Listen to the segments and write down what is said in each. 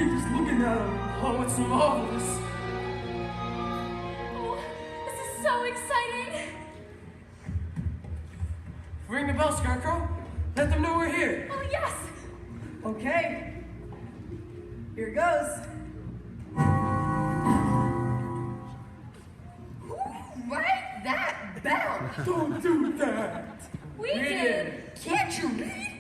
just looking at him. Oh, it's marvelous. Oh, this is so exciting. Ring the bell, Scarecrow. Let them know we're here. Oh, yes. Okay. Here goes. Who rang that bell? Don't do that. We did. Can't you read?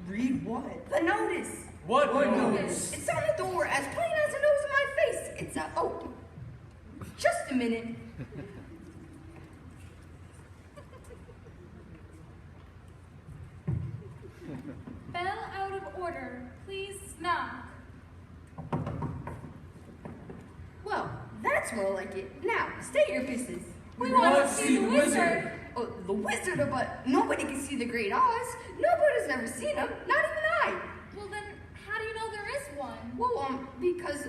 Read what? The notice. What notice? It's on the door as plain as the nose of my face. It's oh, just a minute. Bell out of order. Please knock. Well, that's more like it. Now, state your business. We want to see the wizard. Oh, the wizard, but nobody can see the Great Oz. Nobody's ever seen him, not even I. Well, then, how do you know there is one? Well, because,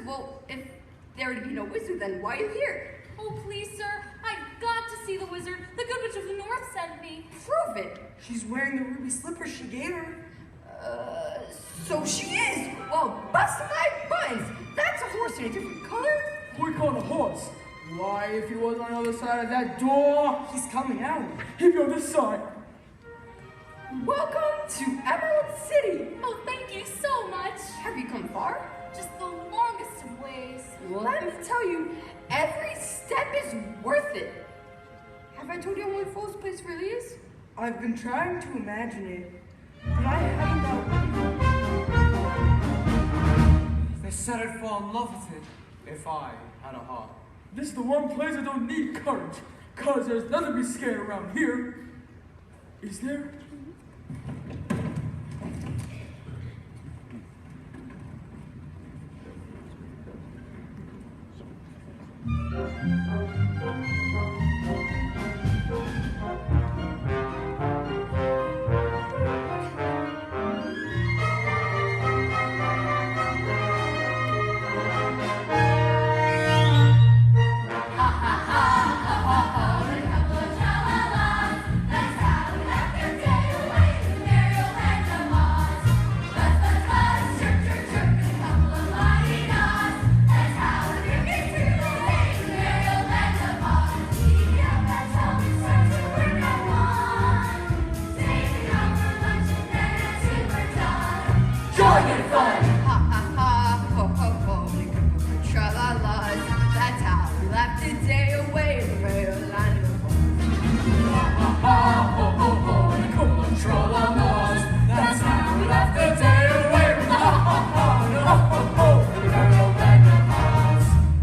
well, if there were to be no wizard, then why are you here? Oh, please, sir. I've got to see the wizard. The Good Witch of the North sent me. Prove it. She's wearing the ruby slippers she gave her. So she is. Well, bust my buttons. That's a horse in a different color. We call a horse. Why, if he was on the other side of that door, He's coming out. he'd be on this side. Welcome to Emerald City. Oh, thank you so much. Have you come far? Just the longest of ways. Let me tell you, every step is worth it. Have I told you how wonderful this place really is? I've been trying to imagine it, but I haven't got. They said I'd fall in love with it if I had a heart. This is the one place I don't need courage, cause there's nothing to be scared around here. Is there?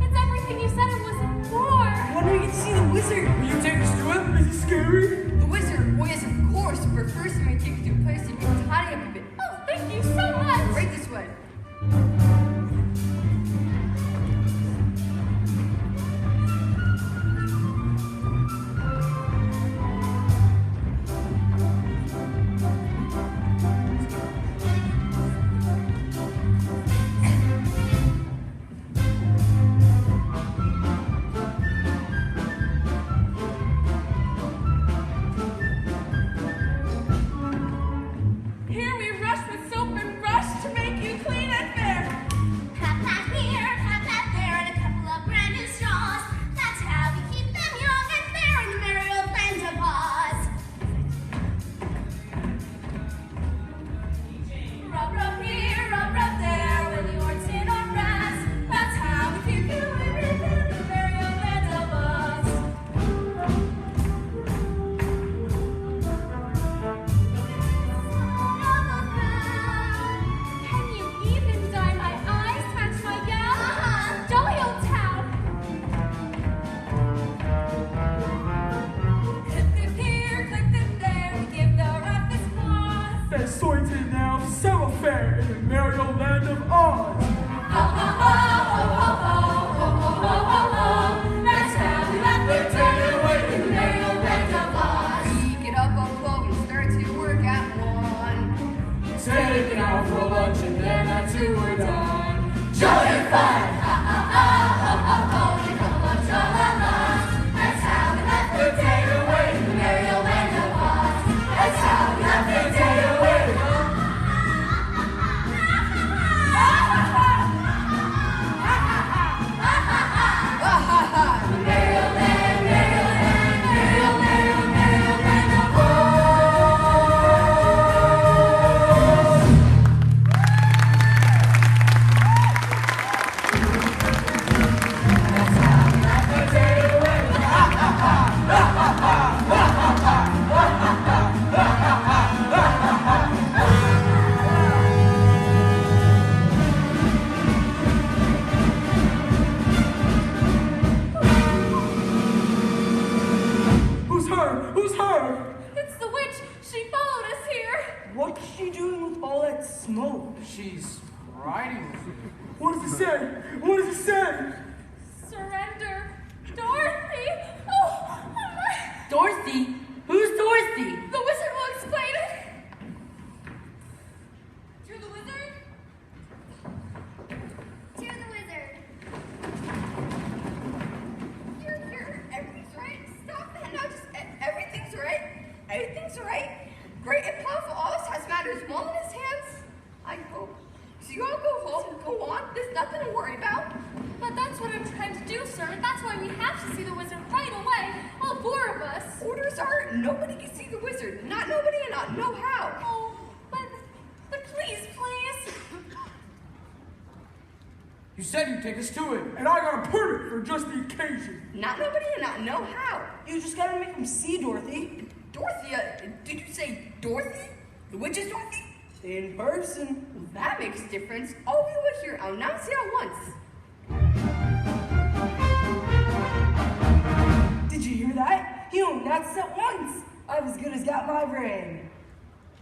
It's everything you said it was for. When we can see the wizard. Will you take us to him? Is he scary? The wizard, yes, of course, but first I'm going to take you to a place you can tidy up a bit. Oh, thank you so much. Right this way. Here we rush with soap and brush to make you clean and fair. Pat that here, pat that there, and a couple of brand new straws. That's how we keep them young and fair in the merry old land of Oz. Rub, rub here, rub, rub there, with your tin or brass. That's how we keep you everything in the merry old land of Oz. Can you even dye my eyes, match my gown? Jolly old town. Clip it here, clip it there, we give the roughest claws. That's sorted now, summer fair in the merry old land of Oz. That's how we let the day away in the merry old land of Oz. We get up on 12 and start to work at 1. Take it out for lunch and then at 2 we're done. Jolly fun! That's how we let the day away in the merry old land of Oz. That's how we let the day away. What does it say? What does it say? Surrender. Dorothy! Oh my! Dorothy? Who's Dorothy? The wizard will explain it! You're the wizard? To the wizard. You're, everything's right. Stop that now. Just, everything's right. Everything's right. Great and powerful Oz has matters well in his hands. I hope. So you all go home, go on. There's nothing to worry about. But that's what I'm trying to do, sir. That's why we have to see the wizard right away. All four of us. Orders are nobody can see the wizard. Not nobody and not know how. Oh, but please, please. You said you'd take us to it. And I got a permit for just the occasion. Not nobody and not know how. You just gotta make him see Dorothy Dorothy, did you say Dorothy? The witch is Dorothy? in person. That makes a difference. All we will hear, I'll announce it at once. Did you hear that? He announced at once. I've as good as got my brain.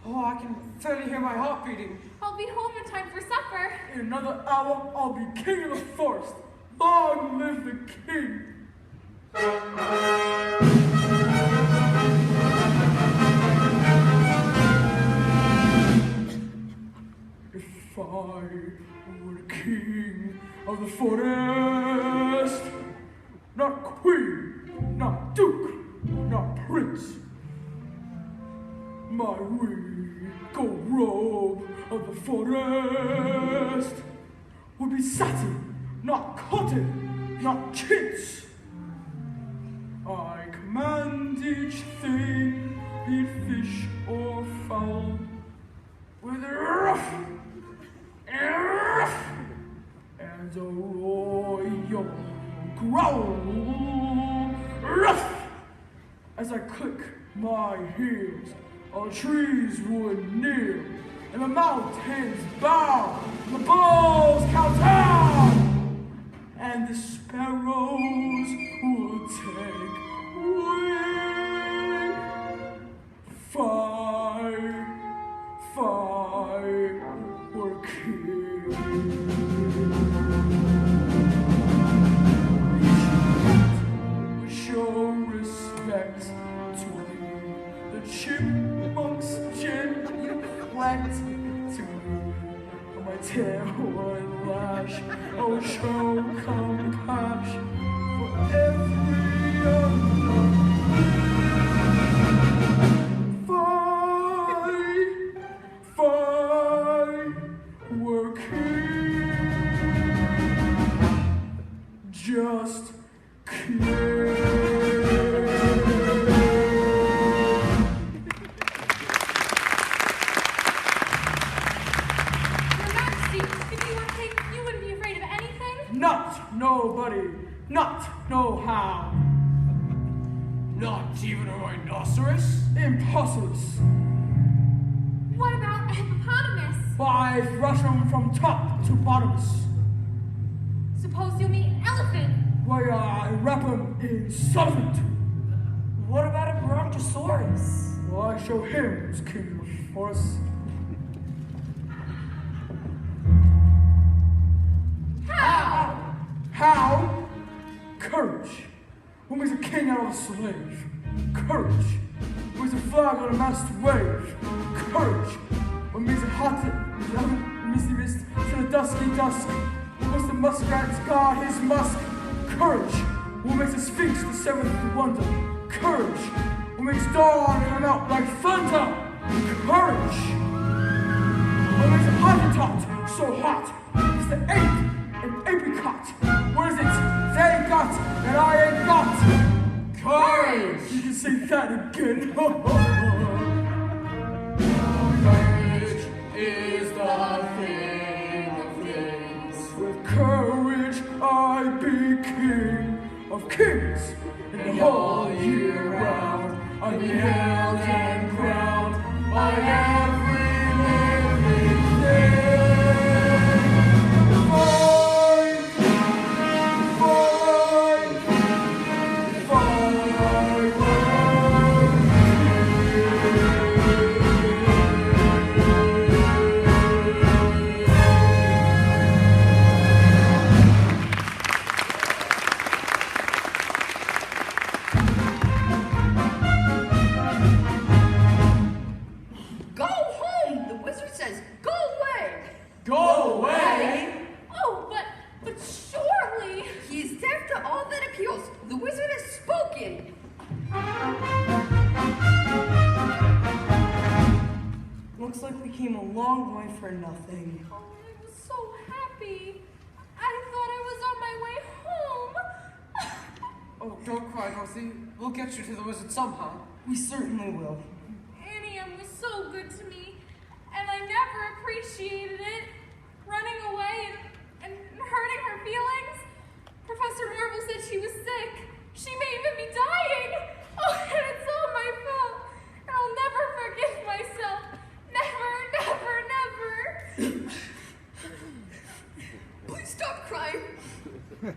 Oh, I can fairly hear my heart beating. I'll be home in time for supper. In another hour, I'll be king of the forest. Long live the king. If I were the king of the forest, not queen, not duke, not prince, my regal robe of the forest would be satin, not cotton, not chintz. I command each thing, be it fish or fowl, with a ruff and a royal growl. Ruff! As I click my heels, our trees would kneel, and the mountains bow, and the bulls kowtow, and the sparrows would take wing. If I were king, we show respect to me. The chipmunks genuflect to me. On my tail would lash, oh show compassion for every other. If I were king, just king. Not nobody, not no how. Not even a rhinoceros? Imposters. What about a hippopotamus? Why rush 'em from top to bottoms? Suppose you meet an elephant. Why I wrap 'em in solvent? What about a brontosaurus? Well, I show him who's king of the forest. How? How? Courage. What makes a king out of a slave? Courage. What makes a flag on a mast wave? Courage. What makes it hot to misty mist to the dusky dusk? What makes the muskrat's guard his musk? Courage. What makes a sphinx the seventh wonder? Courage. What makes dawn come out like thunder? Courage. What makes a Hottentot so hot? It's the ape and apricot. What is it they got that I ain't got? Courage! You can say that again. Courage is the thing of things. With courage I be king of kings. And all year round I be held and crowned by every living thing. say. Oh, but surely. He is deaf to all that appeals. The wizard has spoken. Looks like we came a long way for nothing. Oh, I was so happy. I thought I was on my way home. Oh, don't cry, Dorothy. We'll get you to the wizard somehow. We certainly will. Annie Ann was so good to me, and I never appreciated it. Running away and hurting her feelings. Professor Marvel said she was sick. She may even be dying. Oh, and it's all my fault. And I'll never forgive myself. Never, never, never. Please stop crying.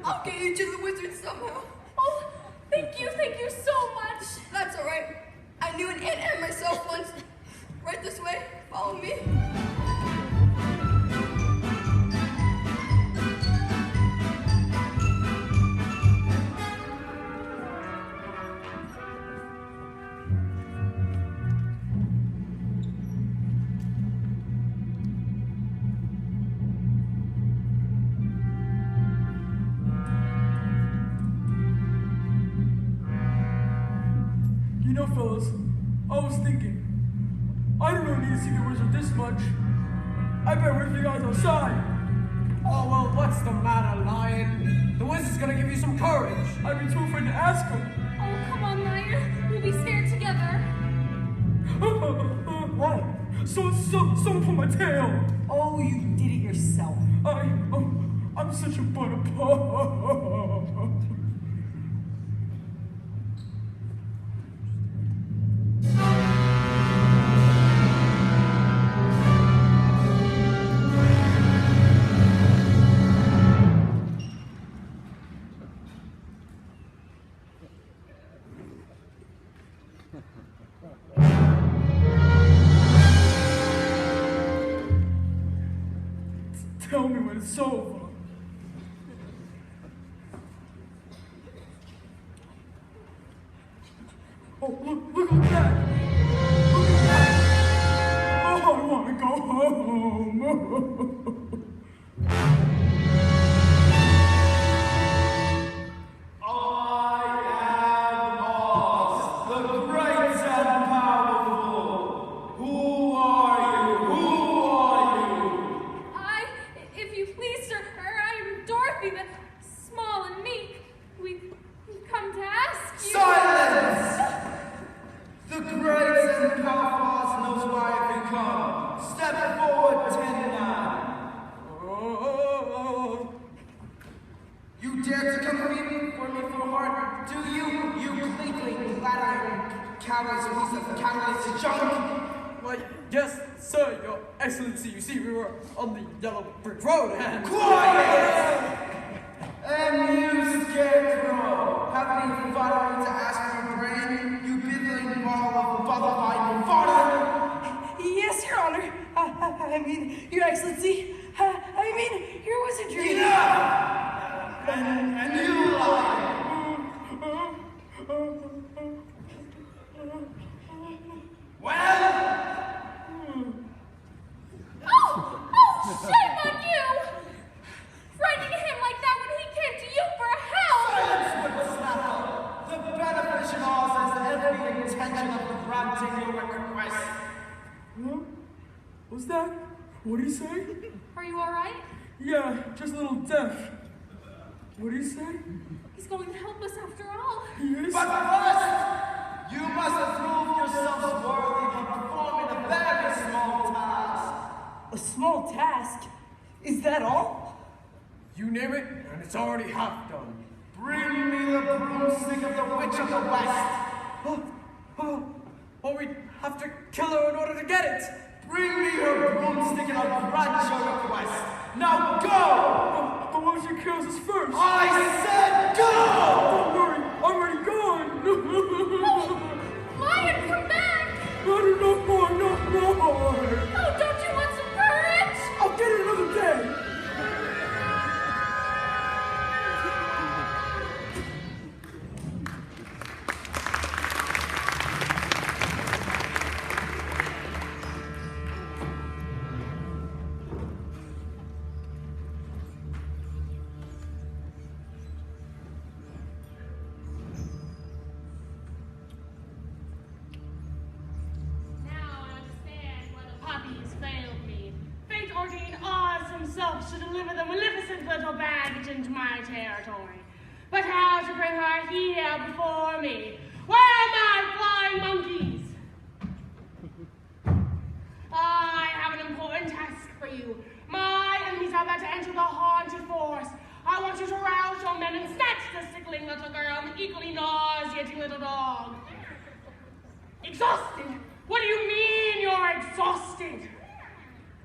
I'll get you to the wizard somehow. Oh, thank you so much. That's all right. I knew an Aunt Anne myself once. Right this way. Follow me. You know, fellas, I was thinking, I don't really need to see the wizard this much. I better wait for you guys outside. Oh, well, what's the matter, Lion? The wizard's gonna give you some courage. I'd be too afraid to ask him. Oh, come on, Lion. We'll be scared together. What? Someone pulled my tail. Oh, you did it yourself. I'm such a butterpup. Tell me when it's over. Oh, look at that! Look at that! Oh, I want to go home. If you please, sir, I'm Dorothy, the small and meek. We've come to ask you. Silence! The great and powerful knows why I've come. Step forward, 10-9. You dare to compete for me for heart, do you? You clinkling, clattering, callous piece of catalyst junk. Why, yes, sir, your excellency. You see, we were on the yellow brick road and... Quiet! And you scarecrow, haven't even bothered to ask for a brain, you bibbling ball of butterfly fodder. Yes, Your Honor. I mean, Your Excellency. I mean, Your Wizardry. Enough! And you lie. Well? Oh, shame on you! Frightening him like that when he came to you for help! Silence, whippersnapper! The beneficent laws has every intention of granting your request. Huh? What's that? What did he say? Are you alright? Yeah, just a little deaf. What did he say? He's going to help us after all. He is? But first, you must prove yourselves worthy of performing a very small task. A small task? Is that all? You name it, and it's already half done. Bring me the broomstick of the Witch of the West. Well, we'd have to kill her in order to get it. Bring me her broomstick and I'll grant your request. Now go! But why don't you kill us first? I said go! Don't worry, I'm already gone. Lion, come back! No more. Oh, don't you want some courage? I'll get it another day. to deliver the maleficent little baggage into my territory. But how to bring her here before me? Where are my flying monkeys? I have an important task for you. My enemies are about to enter the haunted forest. I want you to rouse your men and snatch the sickling little girl and the equally nauseating little dog. Exhausted? What do you mean you're exhausted?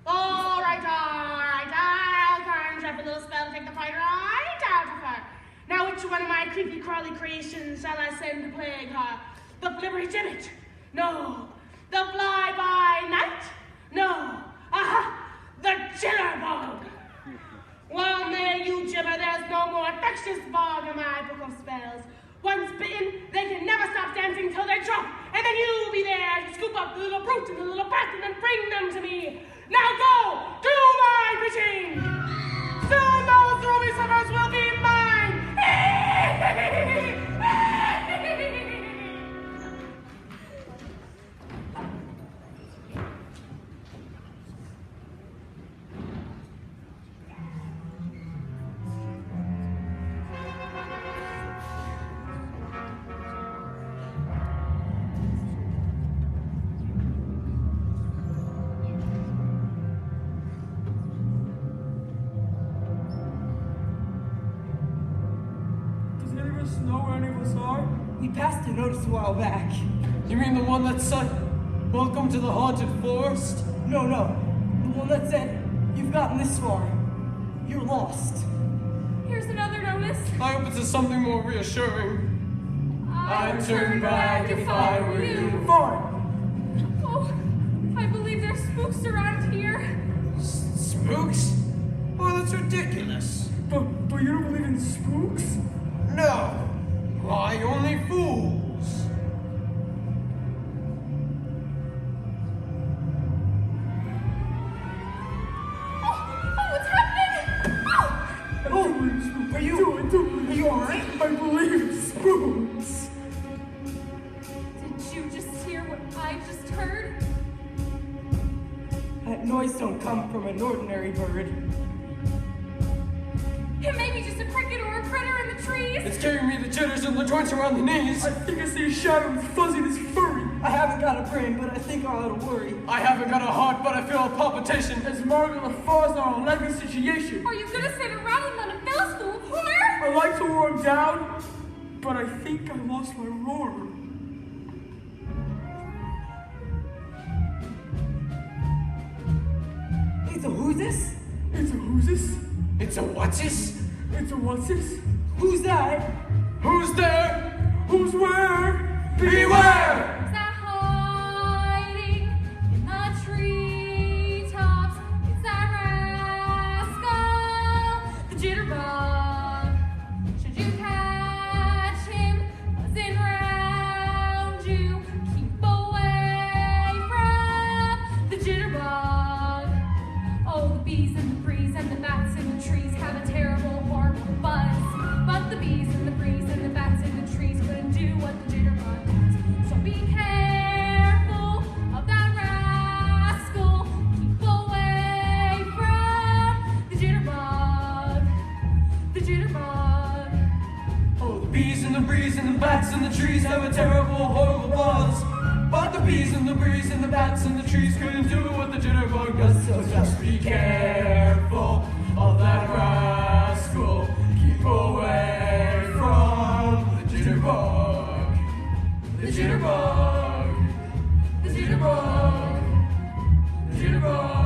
All right, I'll conjure up a little spell to take the fight right out of her. Now, which one of my creepy crawly creations shall I send to plague her? The flippery gibbet? No. The fly-by-night? No. Aha! The jitterbug! Well, may you gibber, there's no more infectious bug in my book of spells. Once bitten, they can never stop dancing till they drop, and then you'll be there to scoop up the little brute and the little bat and then bring them to me. Now go, do my bidding! Soon those ruby slippers will be mine! Know where any of us are? We passed a notice a while back. You mean the one that said, "Welcome to the haunted forest"? No. The one that said, "You've gotten this far. You're lost." Here's another notice. I hope it's something more reassuring. I'd turn back if I were you. Fine. Oh, I believe there's spooks around here. Spooks? Oh, that's ridiculous. But you don't believe in spooks? No. Why, only fools? Oh, what's happening? Oh! Are you alright? I believe in spooks. Did you just hear what I just heard? That noise don't come from an ordinary bird. It may be just a cricket or a critter in the trees. It's giving me the jitters and the joints around the knees. I think I see a shadow that's fuzzy and it's furry. I haven't got a brain, but I think I'll have to worry. I haven't got a heart, but I feel a palpitation. As Margaret LaFar's not a lively situation. Are you gonna sit around and let a bells full of horror? I like to roar 'em down, but I think I lost my roar. It's a who's this? It's a who's this? It's a what's this? It's a what's this? Who's that? Who's there? Who's where? Beware! Is that hiding in the treetops? It's that rascal, the jitterbug. Should you catch him buzzing round you, keep away from the jitterbug. Oh, the bees and the breeze and the bats in the trees have a terrible, horrible buzz. But the bees and the breeze and the bats in the trees couldn't do what the jitterbug does. So be careful of that rascal. Keep away from the jitterbug. The jitterbug. Oh, the bees and the breeze and the bats and the trees have a terrible, horrible buzz. But the bees and the breeze and the bats and the trees couldn't do what the jitterbug does. So just be careful of that rascal. Keep away from the jitterbug. The jitterbug. The jitterbug. The jitterbug.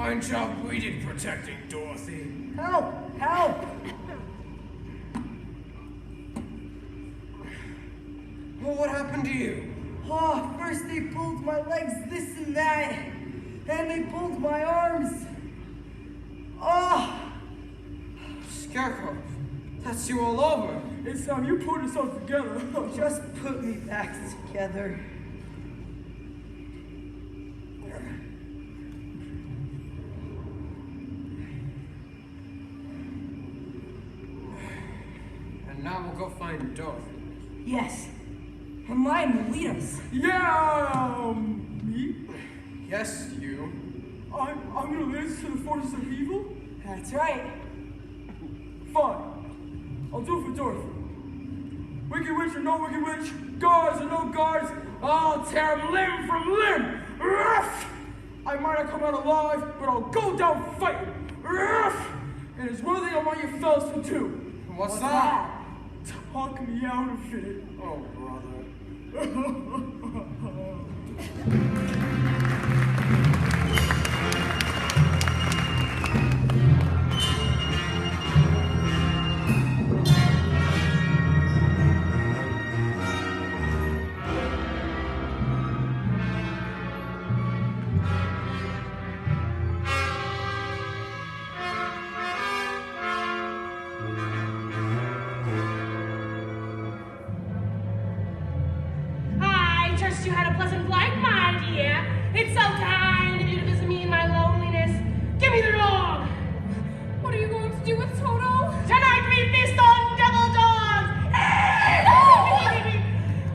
Fine job we did protecting Dorothy. Help! Help! Well, what happened to you? Oh, first they pulled my legs this and that. Then they pulled my arms. Oh! Scarecrow, that's you all over. It's time you put yourself together. Just put me back together. And now we'll go find Dorothy. Yes. And Lion will lead us. Yeah, me? Yes, you. I'm gonna lead us to the fortress of evil? That's right. Fine. I'll do it for Dorothy. Wicked witch or no wicked witch, guards or no guards, I'll tear limb from limb. Ruff! I might not come out alive, but I'll go down fighting. Ruff! And there's one thing I want you fellas to do. What's that? Talk me out of it. Oh, brother. I trust you had a pleasant flight, my dear. It's so kind of you to visit me in my loneliness. Give me the dog. What are you going to do with Toto? Tonight we feast on devil dogs.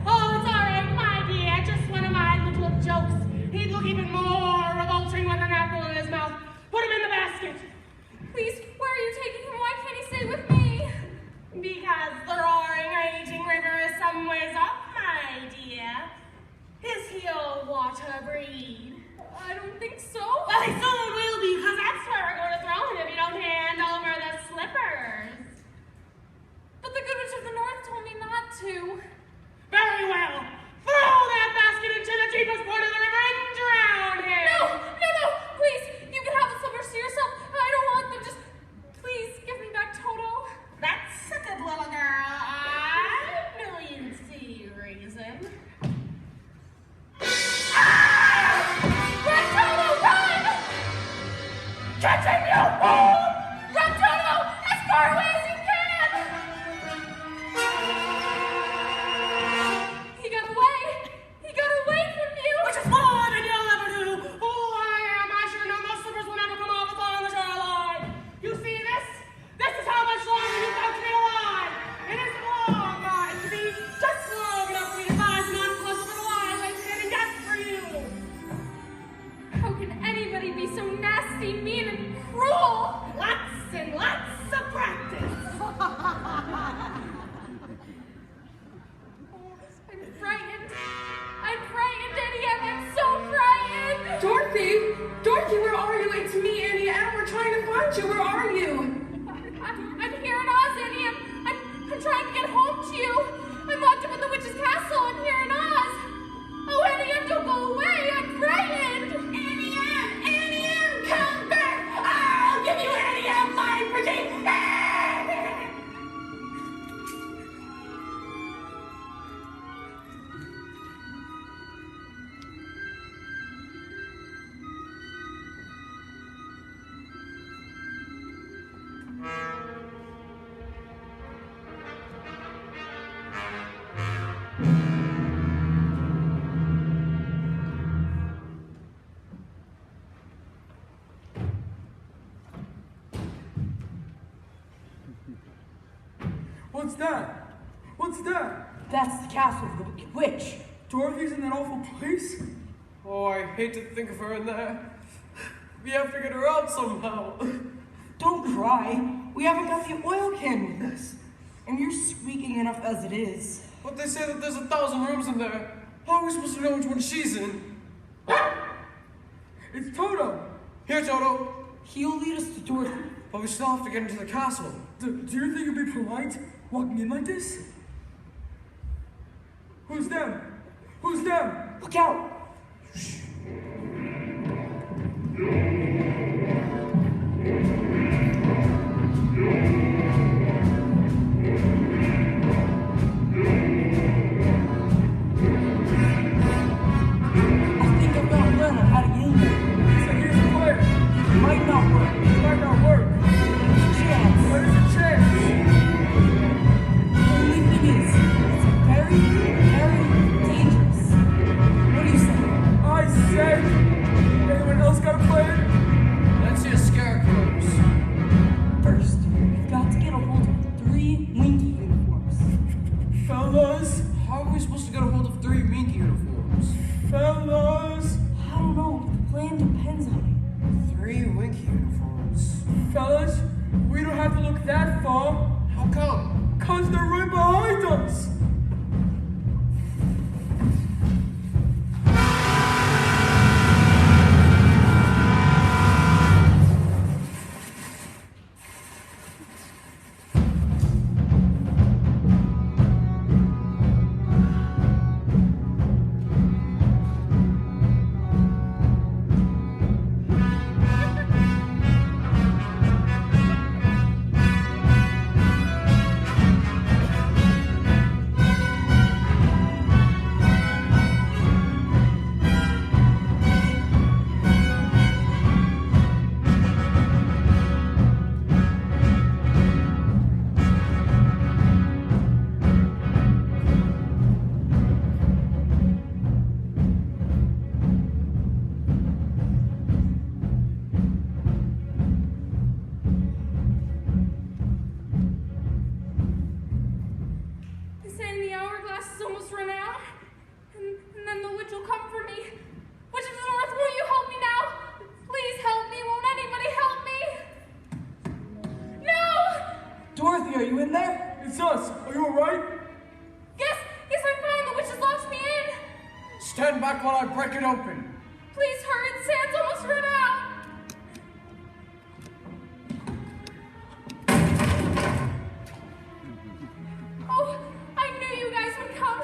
Oh, it's all right, my dear. Just one of my little jokes. He'd look even more revolting with an apple in his mouth. Put him in the basket. Please, where are you taking him? Why can't he stay with me? Because the roaring, raging river is some ways off, my dear. Is he a water breed? I don't think so. Well, he soon will be, because that's where we're going to throw him if you don't hand over the slippers. But the Good Witch of the North told me not to. Very well. Throw that basket into the deepest part of the river and drown him. No, please. You can have the slippers to yourself. I don't want them. Just please give me back Toto. That's a good little girl. I knew you'd see reason. Run, Toto, run! Catch him, you fool! Run, Toto, as far away as you can! He got away. He got away from you. Which is more than you'll ever do. Who I am, I should have known those slippers will never come off as long as you're alive. You see this? This is how much longer you've got to be alive. It isn't long, but it could be just long enough for me to find an unpleasant little island and get for you. How can anybody be so nasty, mean, and cruel? Lots and lots of practice. I'm frightened. I'm frightened, Annie Ann. I'm so frightened. Dorothy, where are you? It's me, Annie Ann. We're trying to find you. Where are you? I'm here in Oz, Annie Ann. I'm trying to get home to you. I'm locked up in the witch's castle. I'm here in Oz. Oh, Annie Ann, don't go away. I'm frightened. Annie Ann, come back. I'll give you Annie Ann, my pretty. What's that? What's that? That's the castle of the Wicked Witch. Dorothy's in that awful place? Oh, I hate to think of her in there. We have to get her out somehow. Don't cry. We haven't got the oil can with us. And you're squeaking enough as it is. But they say that there's 1,000 rooms in there. How are we supposed to know which one she's in? It's Toto. Here, Toto. He'll lead us to Dorothy. But we still have to get into the castle. Do you think it'd be polite walking in like this? Who's them? Who's them? Look out! might not work. It might not work. There's a chance. There's a chance. The only thing is, it's very, very dangerous. What do you say? I say, anyone else got a plan? Let's hear scarecrows. First, we've got to get a hold of 3 Winky uniforms. Fellas, How are we supposed to get a hold of 3 Minky uniforms? fellas, I don't know. The plan depends on it. 3 Winky uniforms. fellas, we don't have to look that far, How come? 'cause they're right behind us. They say the hourglass is almost run out, and then the witch will come for me. Witch of the North, won't you help me now? Please help me. Won't anybody help me? No! Dorothy, are you in there? It's us. Are you alright? Yes, I'm fine. The witch has locked me in. Stand back while I break it open. Please hurry. The sand's almost run out. Oh, I knew you guys would come.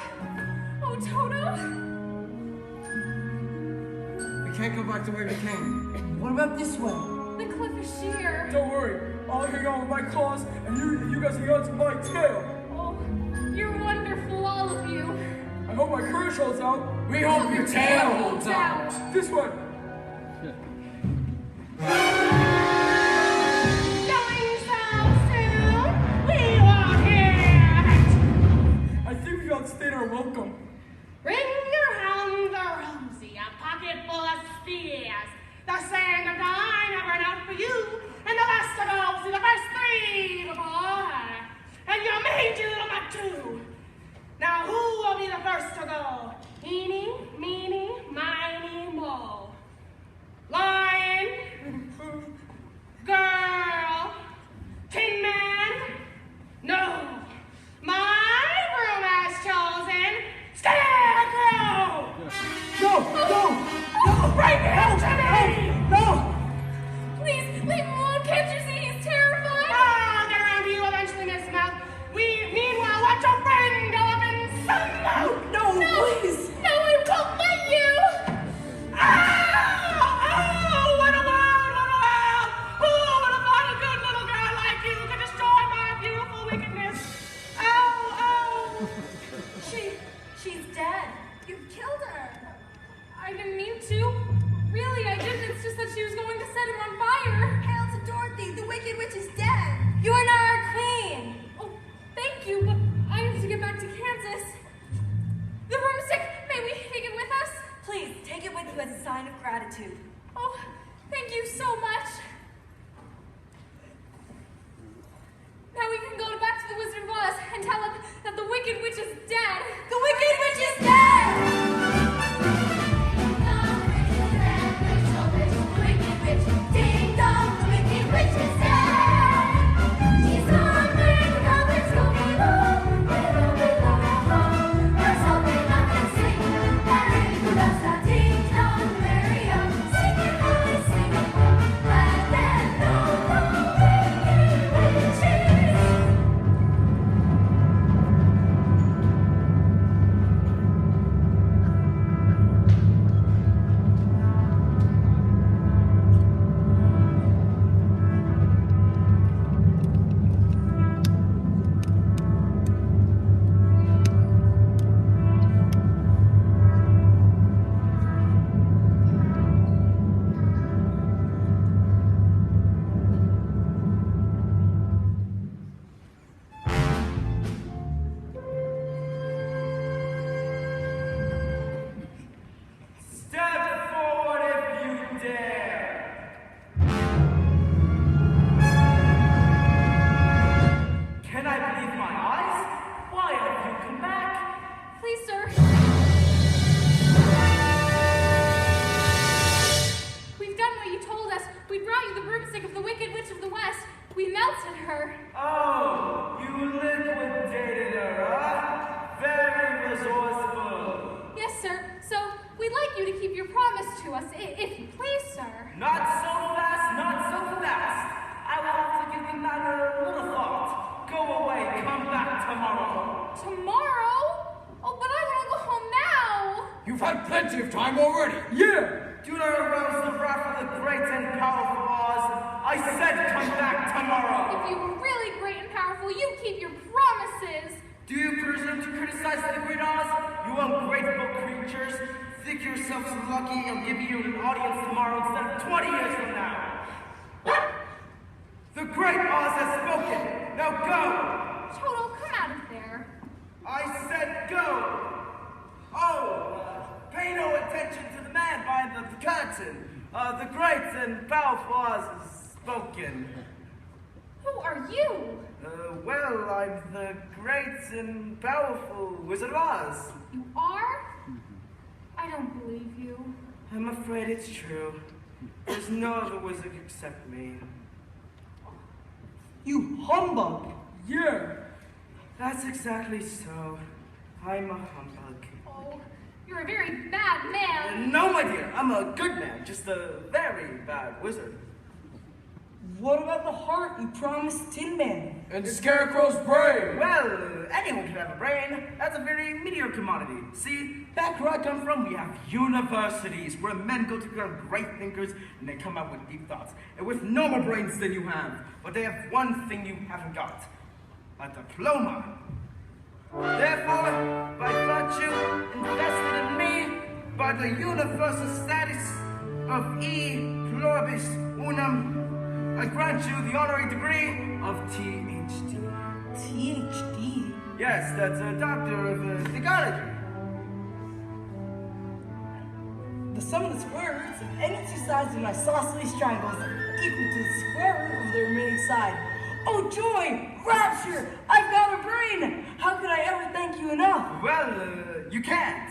Oh, Toto. We can't go back the way we came. What about this way? The cliff is sheer. Don't worry. I'll hang on with my claws, and you guys hang on to my tail. Oh, you're wonderful, all of you. I hope my courage holds out. We hope your tail holds out. This way. Going so soon, we won't hear it. I think we outstayed our welcome. Ring around the rosy, a pocket full of spears. The sand of time have run out for you, and the last to go see the first 3 before her. And you made you look at 2. Now who will be the first to go? Eeny, meeny, miny, moe. We melted her. Oh, you liquidated her, huh? Very resourceful. Yes, sir. So we'd like you to keep your promise to us, if you please, sir. Not so fast, not so fast. I will have to give the matter a little thought. Go away, come back tomorrow. Tomorrow? Oh, but I want to go home now. You've had plenty of time already. Yeah! Do not arouse the wrath of the great and powerful Oz. I said come back tomorrow. If you were really great and powerful, you keep your promises. Do you presume to criticize the great Oz? You ungrateful creatures. Think yourselves lucky I'll give you an audience tomorrow instead of 20 years from now. The great Oz has spoken. Now go. Toto, come out of there. I said go. Oh, pay no attention to the man behind the curtain. The great and powerful Oz has spoken. Who are you? Well, I'm the great and powerful Wizard of Oz. You are? I don't believe you. I'm afraid it's true. There's no other wizard except me. You humbug! Yeah! That's exactly so. I'm a humbug. Oh, you're a very bad man. No, my dear, I'm a good man, just a very bad wizard. What about the heart you promised Tin Man? And Scarecrow's brain. Well, anyone can have a brain. That's a very meteor commodity. See, back where I come from, we have universities where men go to become great thinkers and they come out with deep thoughts. And with no more brains than you have. But they have one thing you haven't got. A diploma. Therefore, by virtue invested in me, by the universal status of E pluribus unum, I grant you the honorary degree of THD. THD? Yes, that's a doctor of theology. The sum of the square roots of any two sides of my isosceles triangles equal to the square root of their remaining side. Oh joy! Rapture! I've got a brain! How could I ever thank you enough? Well, you can't.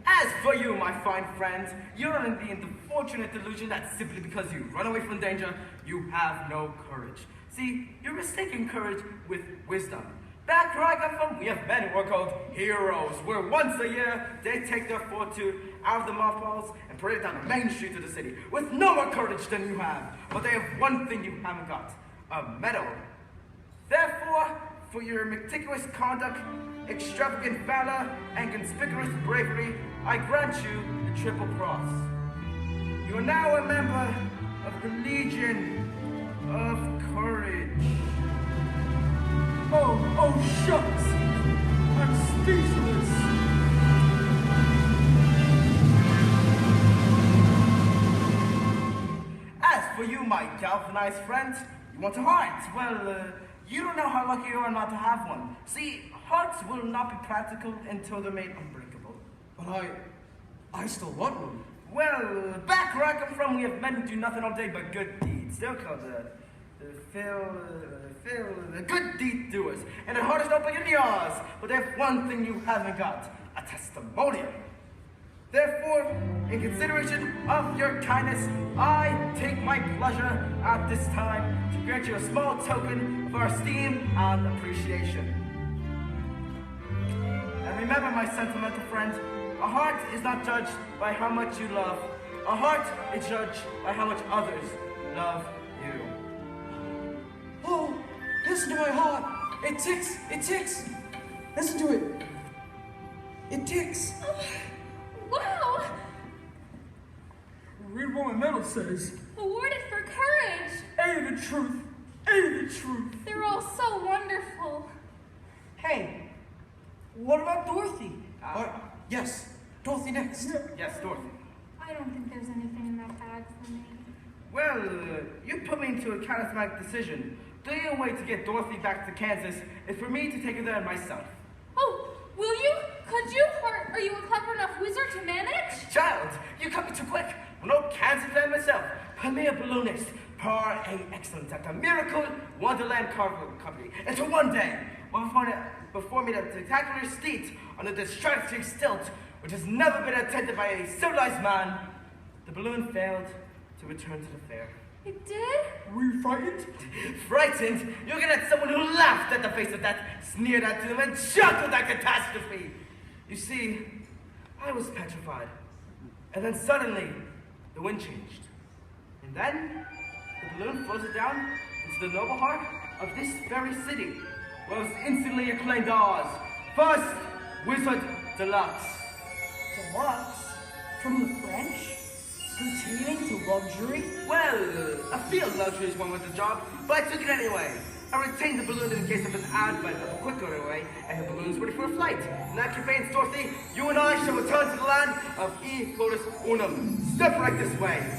As for you, my fine friend, you're in the unfortunate delusion that simply because you run away from danger, you have no courage. See, you're mistaking courage with wisdom. Back where I come from, we have men who are called heroes, where once a year, they take their fortune out of the mothballs and parade it down the main street of the city, with no more courage than you have. But they have one thing you haven't got, a medal. Therefore, for your meticulous conduct, extravagant valor, and conspicuous bravery, I grant you the Triple Cross. You are now a member of the Legion of Courage. Oh, shucks! I'm speechless! As for you, my galvanized friend, you want a heart. Well, you don't know how lucky you are not to have one. See, hearts will not be practical until they're made unbreakable. But I still want one. Well, back where I come from, we have men who do nothing all day but good deeds. They're called the good deed doers. And their heart is not bigger than yours, but they have one thing you haven't got, a testimonial. Therefore, in consideration of your kindness, I take my pleasure at this time to grant you a small token of our esteem and appreciation. And remember, my sentimental friend, a heart is not judged by how much you love. A heart is judged by how much others love you. Oh, listen to my heart. It ticks. It ticks. Listen to it. It ticks. Wow! Read what my medal says. Awarded for courage. A to the truth. A to the truth. They're all so wonderful. Hey, what about Dorothy? Yes, Dorothy next. Yes, Dorothy. I don't think there's anything in that bag for me. Well, you put me into a charismatic decision. The only way to get Dorothy back to Kansas is for me to take her there myself. Oh, will you? Could you? Or are you a clever enough wizard to manage? Child, you cut me too quick. I'm no Kansas man myself. I'm a balloonist, par excellence at the Miracle Wonderland Cargo Company. And to one day, before me the spectacular steed on a distracting stilt, which has never been attended by a civilized man, the balloon failed to return to the fair. It did? We frightened? Frightened? You're looking at someone who laughed at the face of that, sneered at them, and chuckled at catastrophe. You see, I was petrified. And then suddenly, the wind changed. And then, the balloon floated down into the noble heart of this very city, where it was instantly acclaimed Oz. First, Wizard Deluxe. Deluxe? From the French? Pertaining to luxury? Well, a field luxury is one with the job, but I took it anyway. I retained the balloon in case of an advent of a quicker way, and the balloon's ready for a flight. In that conveyance, Dorothy, you and I shall return to the land of E Pluribus Unum. Step right this way.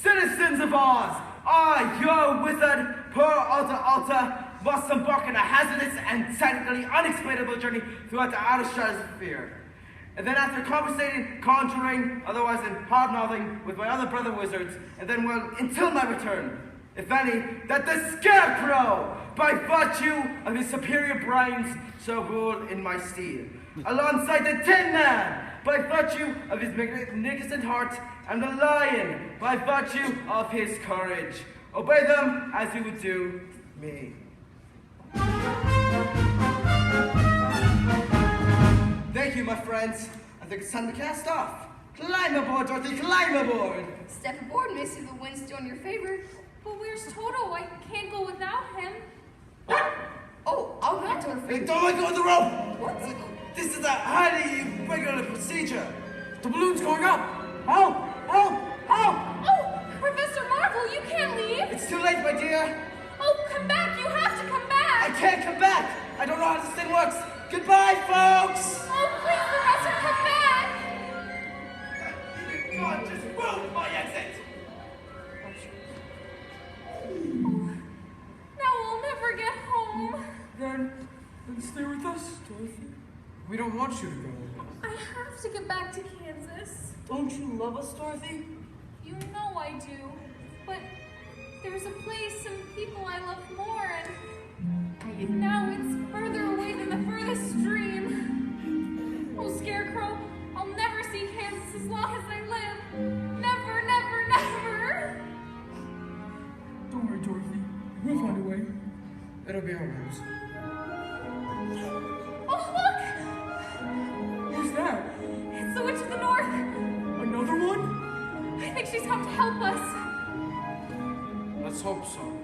Citizens of Oz, I, your wizard, per alter, must embark on a hazardous and technically unexplainable journey throughout the outer stratosphere. And then after conversating, conjuring, otherwise in hobnobbing with my other brother wizards, and then, well, until my return, if any, that the Scarecrow, by virtue of his superior brains, shall rule in my stead, alongside the Tin Man, by virtue of his magnificent heart, and the Lion, by virtue of his courage. Obey them as you would do me. Thank you, my friends. I think it's time to cast off. Climb aboard, Dorothy, climb aboard! Step aboard, Missy. The wind's still in your favor. But where's Toto? I can't go without him. Oh, I'll go to her. Hey, don't let go of the rope! What's This is a highly irregular procedure. The balloon's going up! Help! Help! Help! Oh, Professor Marvel, you can't leave. It's too late, my dear. Oh, come back. You have to come I back. can't come back. I don't know how this thing works. Goodbye, folks! Oh, please, Professor, come back. God, just ruined my exit! Now we'll never get home. Then stay with us, Dorothy. We don't want you to go. I have to get back to Kansas. Don't you love us, Dorothy? You know I do. But there's a place and people I love more, and now it's further away than the furthest dream. Oh, Scarecrow, I'll never see Kansas as long as I live. Never, never, never. Don't worry, Dorothy. We'll find a way. It'll be all right. Oh, look! Who's that? It's the Witch of the North. Another one? I think she's come to help us. Let's hope so.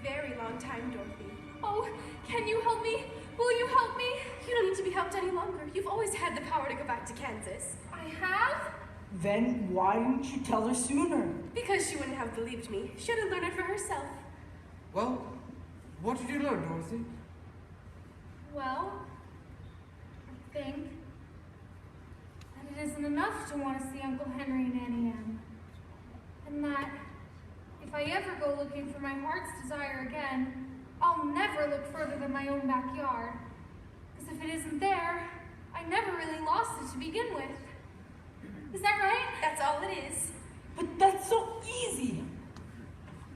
Very long time, Dorothy. Oh, can you help me? Will you help me? You don't need to be helped any longer. You've always had the power to go back to Kansas. I have? Then why didn't you tell her sooner? Because she wouldn't have believed me. She had to learn it for herself. Well, what did you learn, Dorothy? Well, I think that it isn't enough to want to see Uncle Henry and Annie Ann. And that if I ever go looking for my heart's desire again, I'll never look further than my own backyard. Because if it isn't there, I never really lost it to begin with. Is that right? That's all it is. But that's so easy.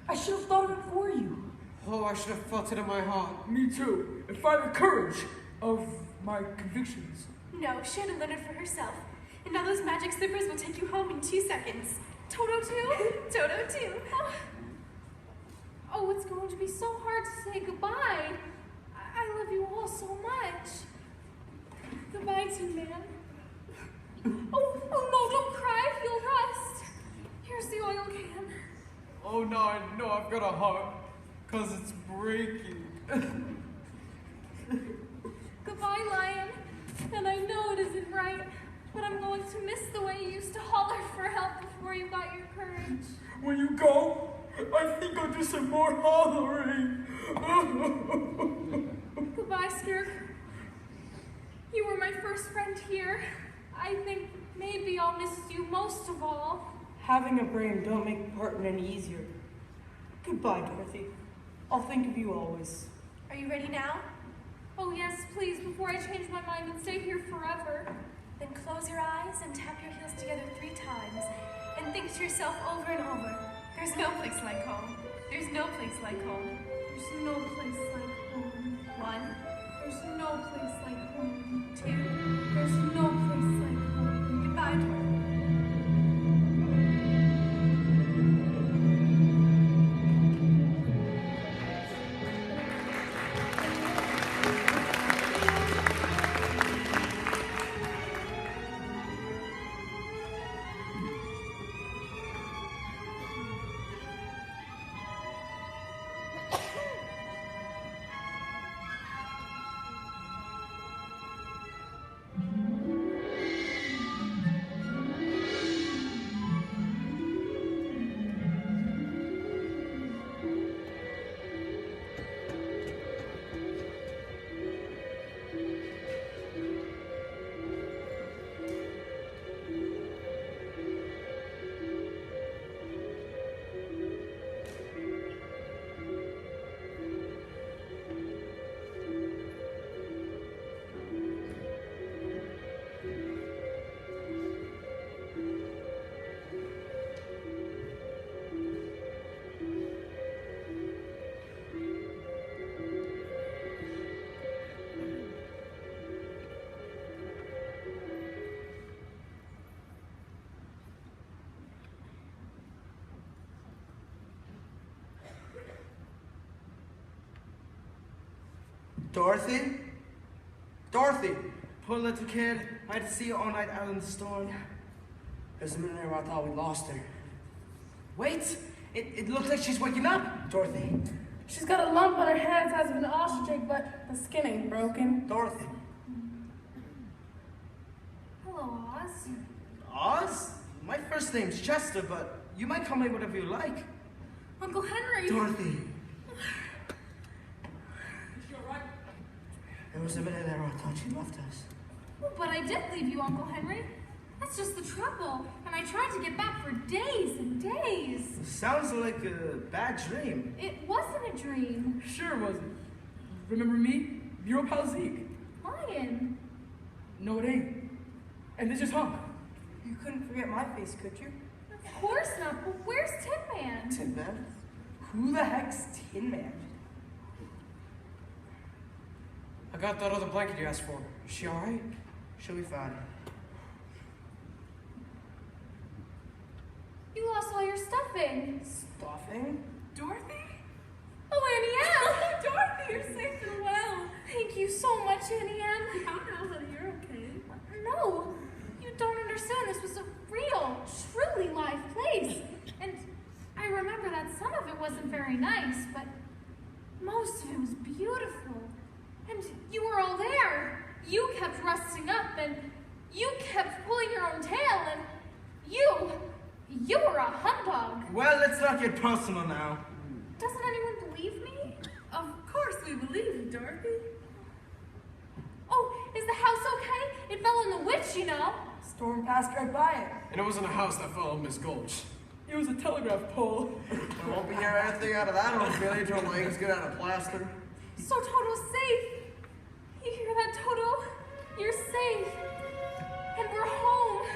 I should have thought of it for you. Oh, I should have felt it in my heart. Me too. If I had the courage of my convictions. No, she had to learn it for herself. And now those magic slippers will take you home in 2 seconds. Toto too? Toto too. Oh, it's going to be so hard to say goodbye. I love you all so much. Goodbye, Tin Man. Oh, no, don't cry. You'll rust. Here's the oil can. Oh, no, I know I've got a heart. Because it's breaking. Goodbye, Lion. And I know it isn't right, but I'm going to miss the way you used to holler for help before you got your courage. When you go, I think I'll do some more hollering. Goodbye, Scarecrow. You were my first friend here. I think maybe maybe I'll miss you most of all. Having a brain don't make parting any easier. Goodbye, Dorothy. I'll think of you always. Are you ready now? Oh yes, please, before I change my mind and stay here forever. Then close your eyes and tap your heels together 3 times and think to yourself over and over, there's no place like home. There's no place like home. There's no place like home. 1, There's no place like home. 2, There's no place like home. goodbye, Dorothy. Dorothy? Dorothy! Poor little kid. I had to see you all night out in the storm. There's a minute there where I thought we lost her. Wait! It looks like she's waking up! Dorothy. She's got a lump on her head the size of an ostrich, but the skin ain't broken. Dorothy. Hello, Oz. Oz? My first name's Chester, but you might call me whatever you like. Uncle Henry. Dorothy. There was a minute there where I thought she left us. Oh, but I did leave you, Uncle Henry. That's just the trouble. And I tried to get back for days and days. Sounds like a bad dream. It wasn't a dream. Sure wasn't. Remember me? Your pal Zeke. Lion. No, it ain't. And this is Hunk. You couldn't forget my face, could you? Of course not. But where's Tin Man? Tin Man? Who the heck's Tin Man? I got that other blanket you asked for. Is she alright? She'll be fine. You lost all your stuffing. Stuffing? Dorothy? Oh, Annie Ann! Dorothy, you're safe and well. Thank you so much, Annie Ann. How now that you're okay? No, you don't understand. This was a real, truly live place. And I remember that some of it wasn't very nice, but most of it was beautiful. And you were all there. You kept rusting up, and you kept pulling your own tail, and you were a humbug. Well, let's not get personal now. Doesn't anyone believe me? Of course we believe you, Dorothy. Oh, is the house okay? It fell on the witch, you know. Storm passed right by it. And it wasn't a house that fell on Miss Gulch. It was a telegraph pole. I won't be hearing anything out of that old Billy until legs get out of plaster. So Toto's safe. You hear that, Toto? You're safe. And we're home.